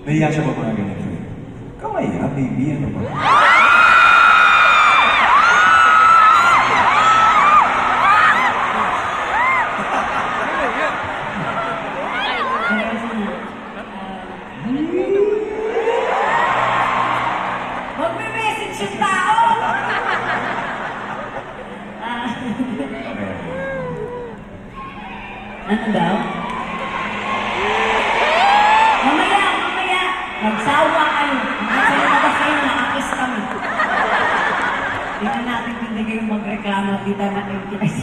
Nahiya siya ba mga ganito? Kamaya, baby, ano ba? Magme-message yung tao! Okay. Ano daw? Mamaya! Magsawa kayo! Nasa lumabas kayo, nakakis kami. Tingnan natin kung hindi kayo magreklamo dito na MTRC.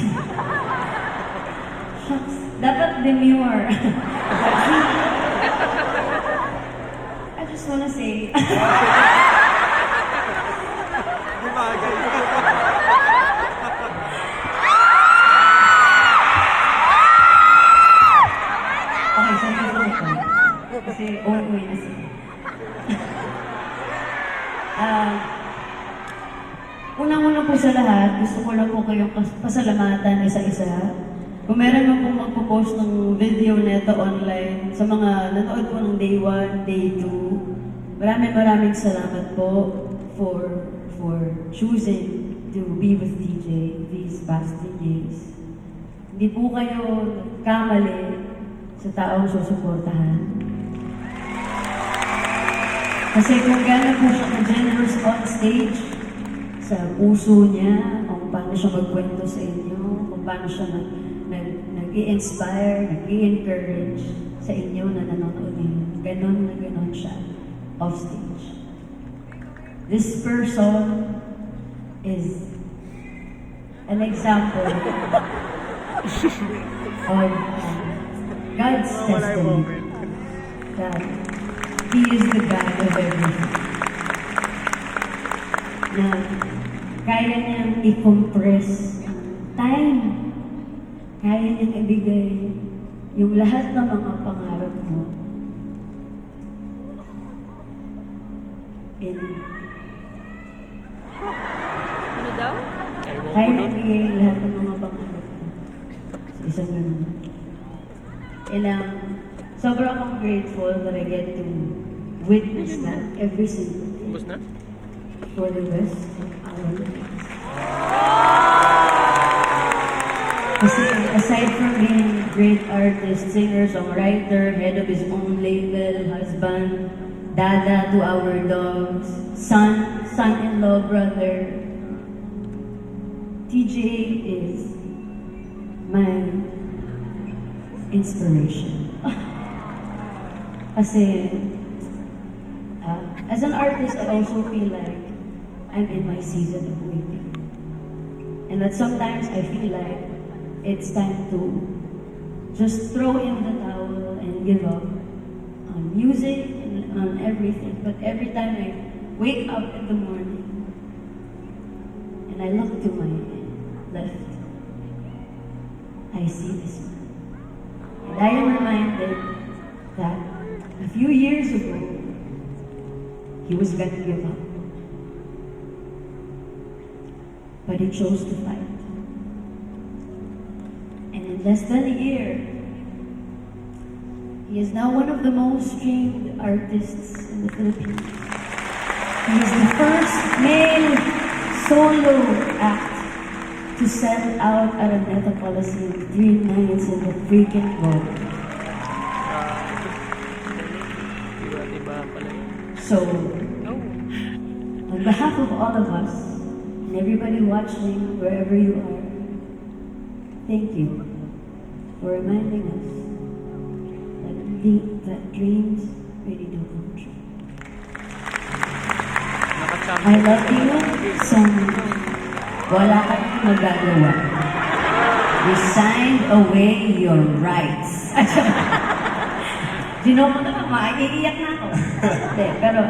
Shucks, dapat demure. I just wanna say... Okay, so gusto ko. Kasi uuwi na sila. Unang-una po sa lahat, gusto ko lang po kayong pasalamatan isa-isa. Kung meron man pong magpo-post ng video neto online sa mga nanood po ng day 1, day 2, maraming salamat po for choosing to be with DJ these past 3 days. Hindi po kayo kamali sa taong susuportahan. Kasi kung gano'n po siya ka-generous on stage, sa puso niya, kung paano siya magkwento sa inyo, kung paano siya nag-i-inspire, nag-i-encourage sa inyo na nanonood niyo. Ganon na ganon siya off stage. This person is an example of God's testimony that He is the God of everything. Na kaya niyang i-compress ang time. Kaya niyang ibigay yung lahat ng mga pangarap mo in Ano daw? kaya niyang ibigay lahat ng mga pangarap mo sa isang ganun. Sobrang akong grateful that I get to witness that every single day Ubus na? for the rest of our lives. Kasi aside from being a great artist, singer, songwriter, head of his own label, husband, dada to our dogs, son-in-law, brother, TJ is my inspiration. Kasi, as an artist, I also feel like I'm in my season of waiting. And that sometimes I feel like it's time to just throw in the towel and give up on music and on everything. But every time I wake up in the morning and I look to my left, I see this man. And I am reminded that a few years ago, he was going to give up. But he chose to fight. And in less than a year, he is now one of the most streamed artists in the Philippines. He is the first male solo act to sell out Araneta Coliseum 3 nights in the freaking world. Iba pala yun. So, Oh. on behalf of all of us, and everybody watching, wherever you are, thank you for reminding us that dreams really do come true. I love you so much. Wala kang magagawa. You signed away your rights. Gino ko naman, maiiyak na ako. Hindi, pero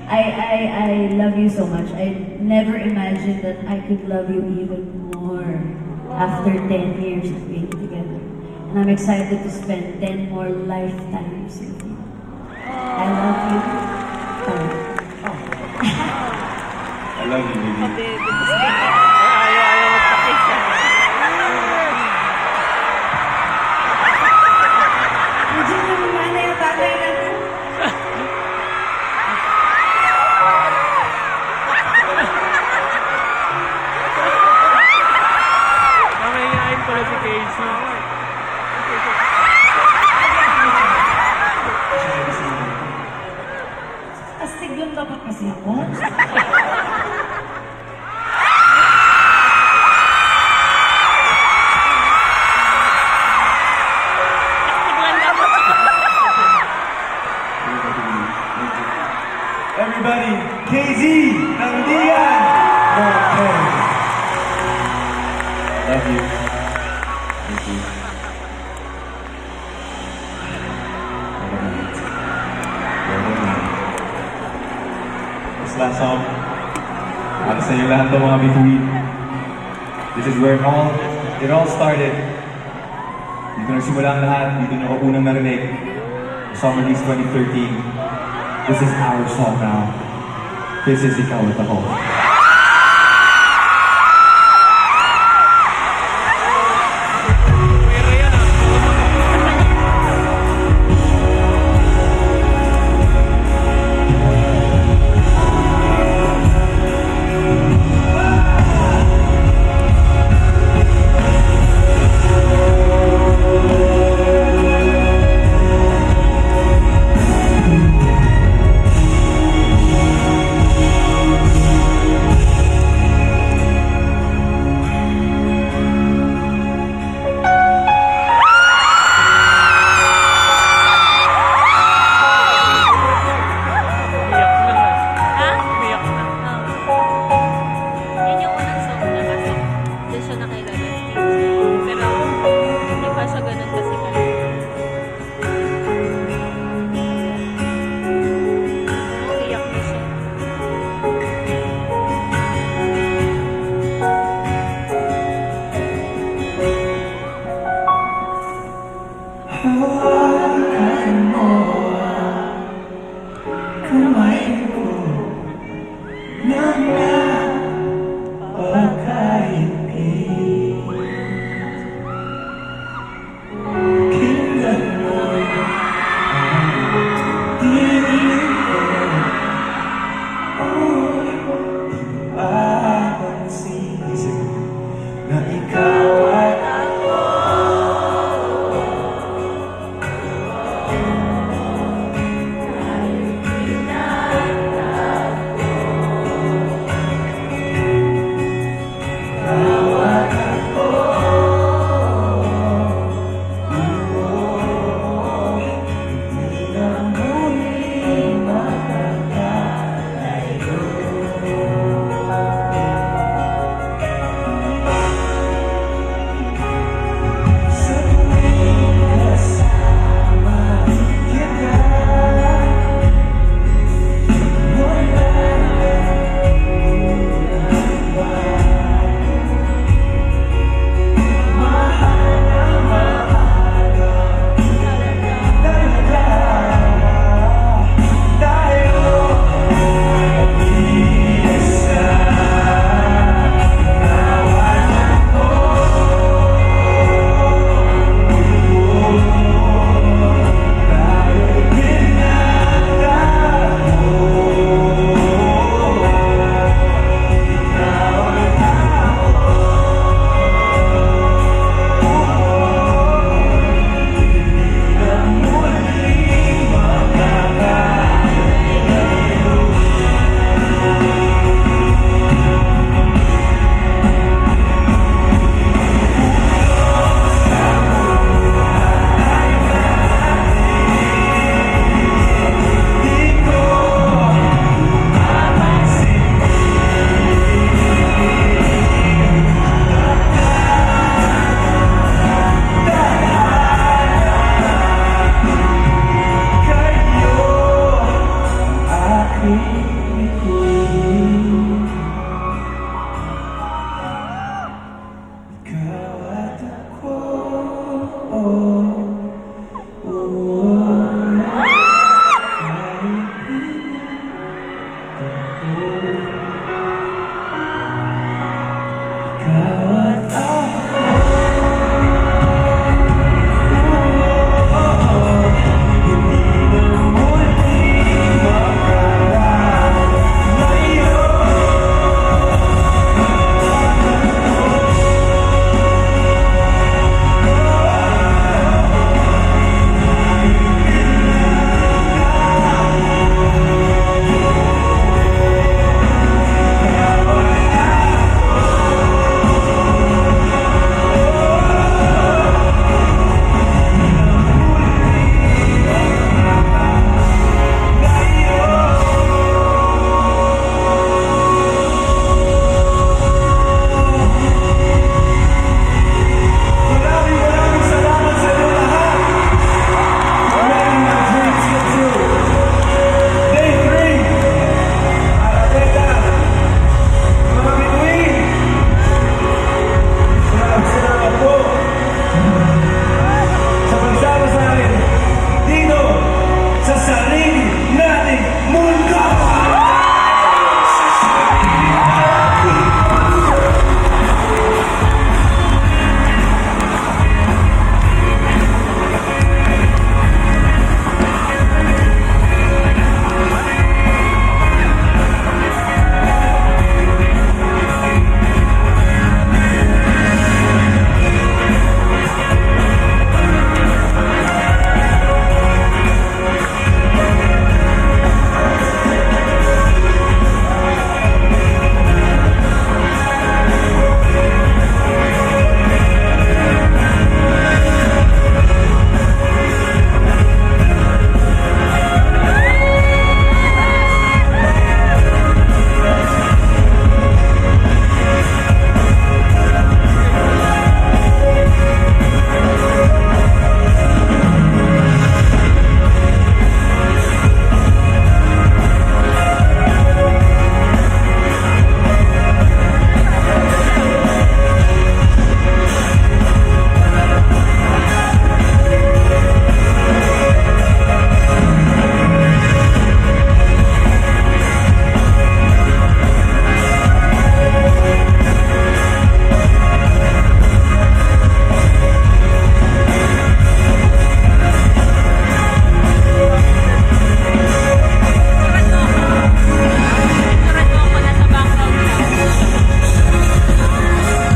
I love you so much. I never imagined that I could love you even more after 10 years of being together. And I'm excited to spend 10 more lifetimes with you. I love you. I love you, baby. Ayaw magpakis. Medyo naman yung tatay natin. last song. Para sa inyo lahat ng mga bituin. This is where it all started. Dito nagsimula ang lahat. Dito nyo ako unang narinig. Summer Leagues 2013. This is our song now. This is Ikaw at Ako. Pero yan ah. Iyak na nga. Ha? Iyak na. Yun yung unang song na kasi doon siya nakilala si TJ. Pero hindi pa siya ganun kasi kaya. Iyak na siya. How I